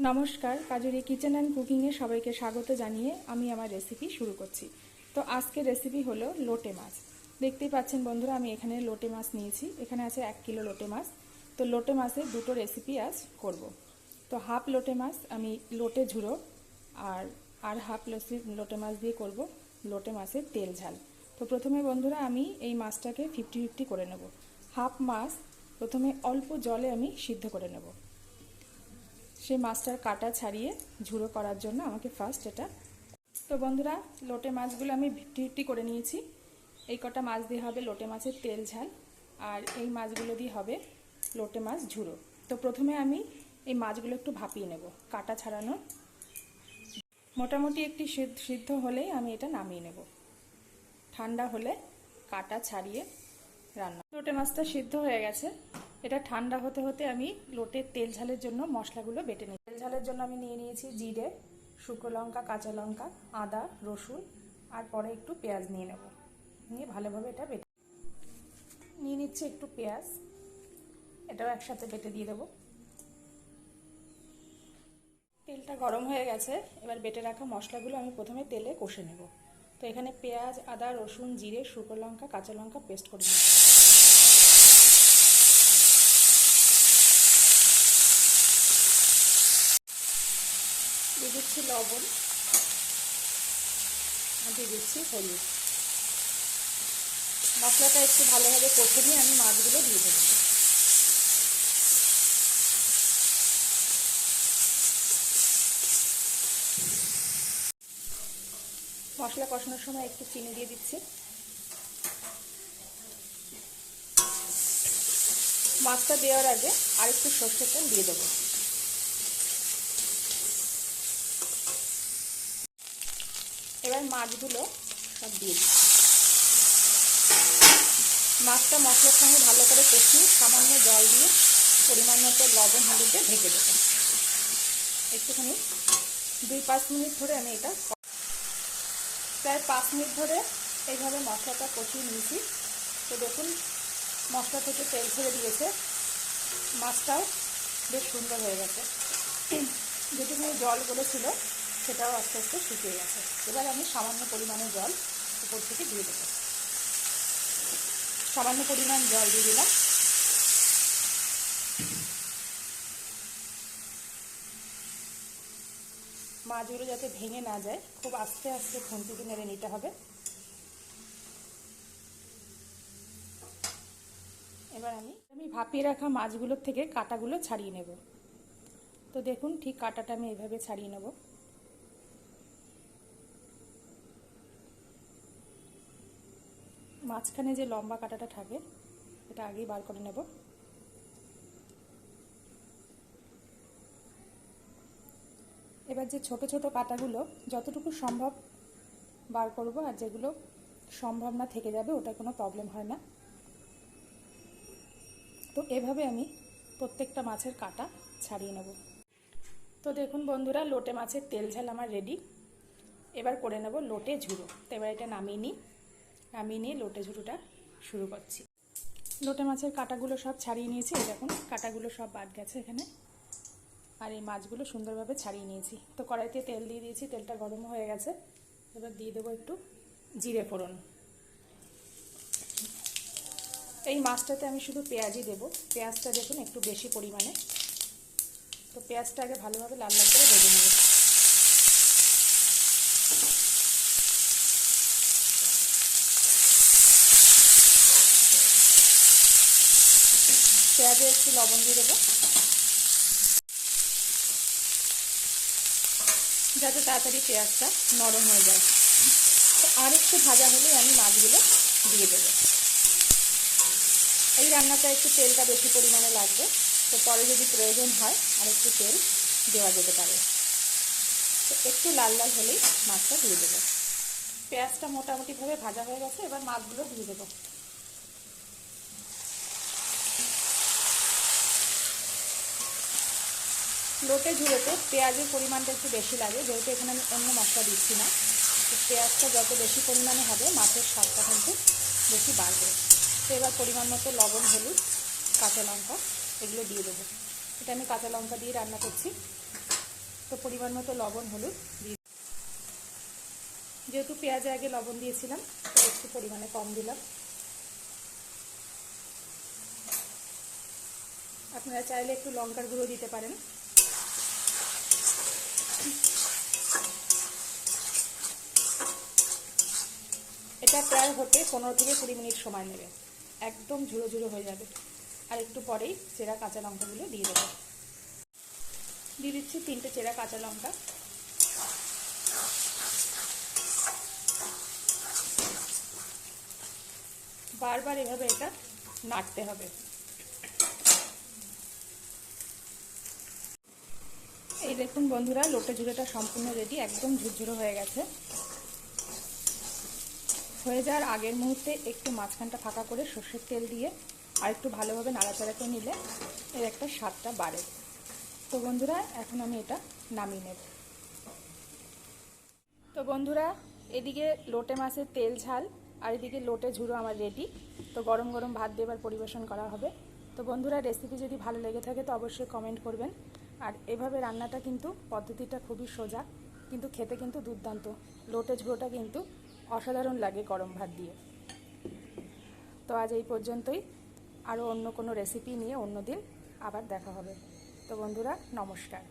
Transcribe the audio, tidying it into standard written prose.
নমস্কার, কাজুরি kitchen and কুকিংয়ে সবাইকে স্বাগত জানিয়ে আমি আমার রেসিপি শুরু করছি। তো আজকের রেসিপি হলো লোটে মাছ। দেখতেই পাচ্ছেন বন্ধুরা, আমি এখানে লোটে মাছ নিয়েছি। এখানে আছে 1 কিলো লোটে মাছ। তো লোটে মাছের দুটো রেসিপি আজ করব। তো হাফ লোটে মাছ আমি লোটে ঝুড়ো আর হাফ লোটে মাছ দিয়ে করব লোটে মাছের তেল ঝাল। তো প্রথমে বন্ধুরা আমি এই মাছটাকে 50-50 করে নেব। হাফ মাছ প্রথমে অল্প জলে আমি সিদ্ধ করে নেব। সেই মাছটার কাটা ছাড়িয়ে ঝুড়ো করার জন্য আমাকে ফার্স্ট এটা। তো বন্ধুরা, লোটে মাছগুলো আমি 50-50 করে নিয়েছি। এই কটা মাছ দিয়ে হবে লোটে মাছের তেল ঝাল, আর এই মাছগুলো দিয়ে হবে লোটে মাছ ঝুড়ো। তো প্রথমে আমি এই মাছগুলো একটু ভাপিয়ে নেব, কাটা ছাড়ানো। মোটামুটি একটি সিদ্ধ হলেই আমি এটা নামিয়ে নেব। ঠান্ডা হলে কাটা ছাড়িয়ে রান্না। লোটে মাছটা সিদ্ধ হয়ে গেছে। এটা ঠান্ডা হতে হতে আমি লোটের তেল ঝালের জন্য মশলাগুলো বেটে নিই। তেল ঝালের জন্য আমি নিয়ে নিয়েছি জিরে, শুকনো লঙ্কা, কাঁচা লঙ্কা, আদা, রসুন, আর পরে একটু পেঁয়াজ নিয়ে নেব। নিয়ে ভালোভাবে এটা বেটে নিয়ে নিচ্ছি। একটু পেঁয়াজ, এটাও একসাথে বেটে দিয়ে দেবো। তেলটা গরম হয়ে গেছে। এবার বেটে রাখা মশলাগুলো আমি প্রথমে তেলে কষে নেব। তো এখানে পেঁয়াজ, আদা, রসুন, জিরে, শুকনো লঙ্কা, কাঁচা লঙ্কা পেস্ট করে নিচ্ছি। দিয়ে দিচ্ছি লবণ আর দিয়ে দিচ্ছি হলুদ। মশলাটা একটু ভালোভাবে কষে নিয়ে আমি মাছগুলো দিয়ে দেবো। মশলা কষানোর সময় একটু চিনি দিয়ে দিচ্ছি। মাছটা দেওয়ার আগে আরেকটু সর্ষের তেল দিয়ে দেবো। এবার মাছগুলো সব দিয়ে দিচ্ছি। মাছটা মশলার সঙ্গে ভালো করে কষিয়ে সামান্য জল দিয়ে পরিমাণ মতো লবণ হলুদ দিয়ে ঢেকে দেবো। একটুখানি 2-5 মিনিট ধরে আমি এটা প্রায় 5 মিনিট ধরে এইভাবে মশলাটা কষিয়ে নিয়েছি। তো দেখুন, মশলা থেকে তেল ছেড়ে দিয়েছে, মাছটাও বেশ সুন্দর হয়ে গেছে। যেটুকুনি জলগুলো ছিল সেটাও আস্তে আস্তে শুকিয়ে গেছে। এবার আমি সামান্য পরিমাণে জল উপর থেকে দিয়ে দেবো। সামান্য পরিমাণ জল দিয়ে দিলাম। মাছগুলো যাতে ভেঙে না যায়, খুব আস্তে আস্তে খুন্তিতে নেড়ে নিতে হবে। এবার আমি ভাপিয়ে রাখা মাছগুলোর থেকে কাঁটাগুলো ছাড়িয়ে নেব। তো দেখুন, ঠিক কাঁটাটা আমি এইভাবে ছাড়িয়ে নেব। মাঝখানে যে লম্বা কাঁটাটা থাকে এটা আগেই বার করে নেব। এবার যে ছোট ছোট কাঁটাগুলো যতটুকু সম্ভব বার করব, আর যেগুলো সম্ভব না থেকে যাবে ওটা কোনো প্রবলেম হয় না। তো এভাবে আমি প্রত্যেকটা মাছের কাঁটা ছাড়িয়ে নেব। তো দেখুন বন্ধুরা, লোটে মাছের তেল ঝাল আমার রেডি। এবার করে নেব লোটে ঝুড়ো। তো এবার এটা নামিয়ে নিয়ে লোটে ঝুড়োটা শুরু করছি। লোটে মাছের কাঁটাগুলো সব ছাড়িয়ে নিয়েছি। এই দেখুন, কাঁটাগুলো সব বাদ গেছে এখানে। আর এই মাছগুলো সুন্দরভাবে ছাড়িয়ে নিয়েছি। তো কড়াইতে তেল দিয়ে দিয়েছি, তেলটা গরম হয়ে গেছে। এবার দিয়ে দেবো একটু জিরে ফোড়ন। এই মাছটাতে আমি শুধু পেঁয়াজই দেবো। পেঁয়াজটা দেখুন একটু বেশি পরিমাণে। তো পেঁয়াজটা আগে ভালোভাবে লাল লাল করে ভেজে নেব। পেঁয়াজে একটু লবণ দিয়ে দেবো যাতে তাড়াতাড়ি পেঁয়াজটা নরম হয়ে যায়। তো আর একটু ভাজা হলেই আমি মাছগুলো দিয়ে দেবো। এই রান্নাটা একটু তেলটা বেশি পরিমাণে লাগবে। তো পরে যদি প্রয়োজন হয় আর একটু তেল দেওয়া যেতে পারে। তো একটু লাল লাল হলেই মাছটা দিয়ে দেবো। পেঁয়াজটা মোটামুটিভাবে ভাজা হয়ে গেছে। এবার মাছগুলো দিয়ে দেবো। লোটে ঝুড়োতে পেঁয়াজের পরিমাণটা একটু বেশি লাগে, যেহেতু এখানে আমি অন্য মশলা দিচ্ছি না। তো পেঁয়াজটা যত বেশি পরিমাণে হবে মাছের স্বাদটা কিন্তু বেশি বাড়বে। তো এবার পরিমাণ মতো লবণ, হলুদ, কাঁচা লঙ্কা এগুলো দিয়ে দেবো। এটা আমি কাঁচা লঙ্কা দিয়ে রান্না করছি। তো পরিমাণ মতো লবণ হলুদ দিয়ে, যেহেতু পেঁয়াজে আগে লবণ দিয়েছিলাম তো একটু পরিমাণে কম দিলাম। আপনারা চাইলে একটু লঙ্কার গুঁড়ো দিতে পারেন। এটা প্রায় হতে 15 থেকে 20 মিনিট সময় নেবে, একদম ঝুড়ো ঝুড়ো হয়ে যাবে। আর একটু পরেই চেরা কাঁচা লঙ্কাগুলো দিয়ে দেবো। দিয়ে দিচ্ছি 3টে চেরা কাঁচা লঙ্কা। বারবার এভাবে এটা নাড়তে হবে। এই দেখুন বন্ধুরা, লোটে ঝুড়োটা সম্পূর্ণ রেডি, একদম ঝুরঝুরো হয়ে গেছে। হয়ে যাওয়ার আগের মুহূর্তে একটু মাঝখানটা ফাঁকা করে সর্ষের তেল দিয়ে আর একটু ভালোভাবে নাড়াচাড়া করে নিলে এর একটা স্বাদটা বাড়ে। তো বন্ধুরা, এখন আমি এটা নামিয়ে নেব। তো বন্ধুরা, এদিকে লোটে মাছের তেল ঝাল আর এদিকে লোটে ঝুড়ো আমার রেডি। তো গরম গরম ভাত দিয়ে এবার পরিবেশন করা হবে। তো বন্ধুরা, রেসিপি যদি ভালো লেগে থাকে তো অবশ্যই কমেন্ট করবেন। আর এভাবে রান্নাটা কিন্তু পদ্ধতিটা খুবই সোজা, কিন্তু খেতে কিন্তু দুর্দান্ত। লোটে ঝুড়োটা কিন্তু অসাধারণ লাগে গরম ভাত দিয়ে। তো আজ এই পর্যন্তই, আরও অন্য কোনো রেসিপি নিয়ে অন্য দিন আবার দেখা হবে। তো বন্ধুরা, নমস্কার।